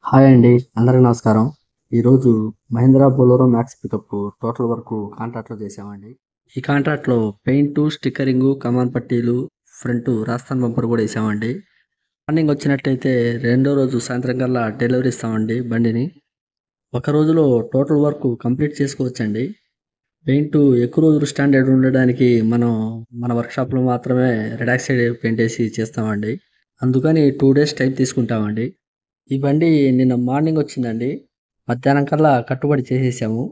Hi అండి. అందరికి నమస్కారం. ఈరోజు Mahindra Bolero Max pickup total work కాంట్రాక్ట్‌లో చేశామండి. ఈ కాంట్రాక్ట్‌లో పెయింటు, స్టిక్కరింగు, కమాన్ పట్టీలు, ఫ్రంట్ రాజస్థాన్ బంపర్ కూడా ఏసామండి. మార్నింగ్ వచ్చినట్టయితే రెండో రోజు సాయంత్రం కల్లా డెలివరీ ఇస్తామండి బండిని. ఒక రోజులో టోటల్ వర్క్ కంప్లీట్ చేసుకోవచ్చండి. పెయింటు ఎక్కువ రోజులు స్టాండర్డ్ ఉండడానికి మనం మన వర్క్‌షాప్‌లో మాత్రమే రిడాక్సైడ్ పెయింట్ ఏసి చేస్తామండి. అందుకని 2 డేస్ టైం తీసుకుంటామండి. ఈ బండి నిన్న మార్నింగ్ వచ్చిందండి. మధ్యాహ్నం కల్లా కట్టుబడి చేసేసాము.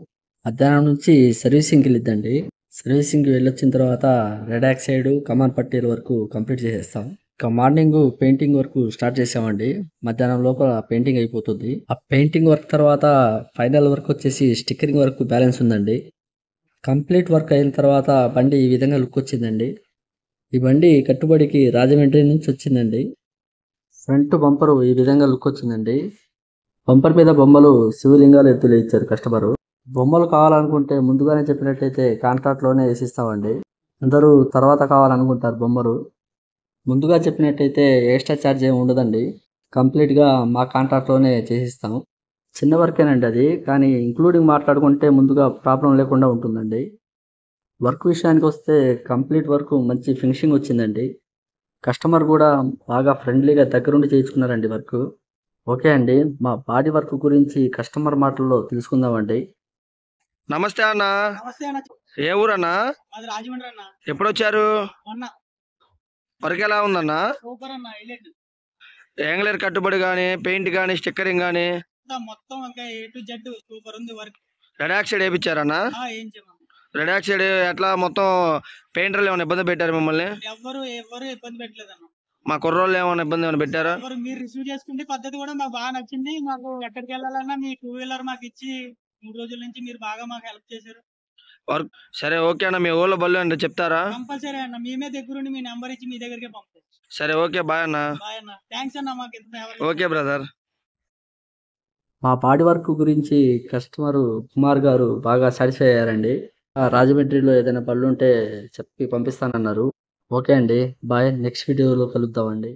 మధ్యాహ్నం నుంచి సర్వీసింగ్‌కెళ్ళిద్దండి. సర్వీసింగ్‌కి వెళ్ళొచ్చిన తర్వాత రెడ్ ఆక్సైడ్, కమాన్ పట్టీల వరకు కంప్లీట్ చేసేస్తాం. ఇక మార్నింగు పెయింటింగ్ వర్క్ స్టార్ట్ చేసామండి. మధ్యాహ్నం లోపల పెయింటింగ్ అయిపోతుంది. ఆ పెయింటింగ్ వర్క్ తర్వాత ఫైనల్ వర్క్ వచ్చేసి స్టిక్కరింగ్ వర్క్ బ్యాలెన్స్ ఉందండి. కంప్లీట్ వర్క్ అయిన తర్వాత బండి ఈ విధంగా లుక్ వచ్చిందండి. ఈ బండి కట్టుబడికి రాజమండ్రి నుంచి వచ్చిందండి. ఫ్రంట్ బంపరు ఈ విధంగా లుక్ వచ్చిందండి. బంపర్ మీద బొమ్మలు శివలింగాలు ఎత్తులు ఇచ్చారు కస్టమరు. బొమ్మలు కావాలనుకుంటే ముందుగానే చెప్పినట్టయితే కాంట్రాక్ట్‌లోనే ఏసిస్తామండి. అందరూ తర్వాత కావాలనుకుంటారు బొమ్మలు. ముందుగా చెప్పినట్టయితే ఎక్స్‌ట్రా చార్జ్ ఏమి ఉండదండి. కంప్లీట్‌గా మా కాంట్రాక్ట్‌లోనే చేసిస్తాం. చిన్న వర్కేనండి అది. కానీ ఇంక్లూడింగ్ మాట్లాడుకుంటే ముందుగా ప్రాబ్లమ్ లేకుండా ఉంటుందండి. వర్క్ విషయానికొస్తే కంప్లీట్ వర్క్ మంచి ఫినిషింగ్ వచ్చిందండి. కస్టమర్ కూడా బాగా ఫ్రెండ్లీగా దగ్గరుండి చేయించుకున్నారండి వర్కు. ఓకే అండి. మా బాడీ వర్క్ గురించి కస్టమర్ మాటల్లో తెలుసుకుందామండి. నమస్తే అన్న. నమస్తే అన్న. ఏ ఊరన్నా? మాది రాజమండ్రి అన్న. ఎప్పుడొచ్చారు? మొన్న వర్క్ ఎలా ఉందన్నా? సూపర్ అన్న, హైలైట్. యాంగులర్ కట్టుబడి గానీ, పెయింట్ గానీ, స్టిక్కరింగ్ గానీ, మొత్తం ఇంకా ఏ టు జెడ్ సూపర్ ఉంది వర్క్. రెడ్ ఆక్సైడ్ ఏపిచ్చారన్నా? ఏం చేయమన్న. రెడ్ ఆక్సైడ్ ఎట్లా మొత్తం పెయింటర్లు ఏమైనా ఇబ్బంది పెట్టారు మిమ్మల్ని? ఎవ్వరు ఇబ్బంది పెట్టలేదన్న. మా కుర్రోళ్ళు ఏమైనా ఇబ్బంది ఏమైనా పెట్టారా? ఎవరు మీరు రిసీవ్ చేసుకుంటే పద్ధతి కూడా మాకు బాగా నచ్చింది. మాకు ఎక్కడికి వెళ్ళాలన్నా మీ 2 వీలర్ మాకు ఇచ్చి 3 రోజుల నుంచి మీరు బాగా మాకు హెల్ప్ చేశారు. వర్క్ సరే ఓకే అన్న. మీ ఊళ్ళో బళ్ళు అంటే చెప్తారా? కంపల్సరీ అన్న, మేమే దగ్గరుండి మీ నెంబర్ ఇచ్చి మీ దగ్గరికే పంపుతాం. సరే ఓకే బాయ్ అన్న. బాయ్ అన్న. థ్యాంక్స్ అన్న మాకు ఇంత ఫేవర్. Okay brother. మా బాడీ వర్క్ గురించి కస్టమరు కుమార్ గారు బాగా సాటిస్ఫై అయ్యారండి. రాజమండ్రిలో ఏదైనా పనులుంటే చెప్పి పంపిస్తానన్నారు. ఓకే అండి. బాయ్. నెక్స్ట్ వీడియోలో కలుద్దామండి.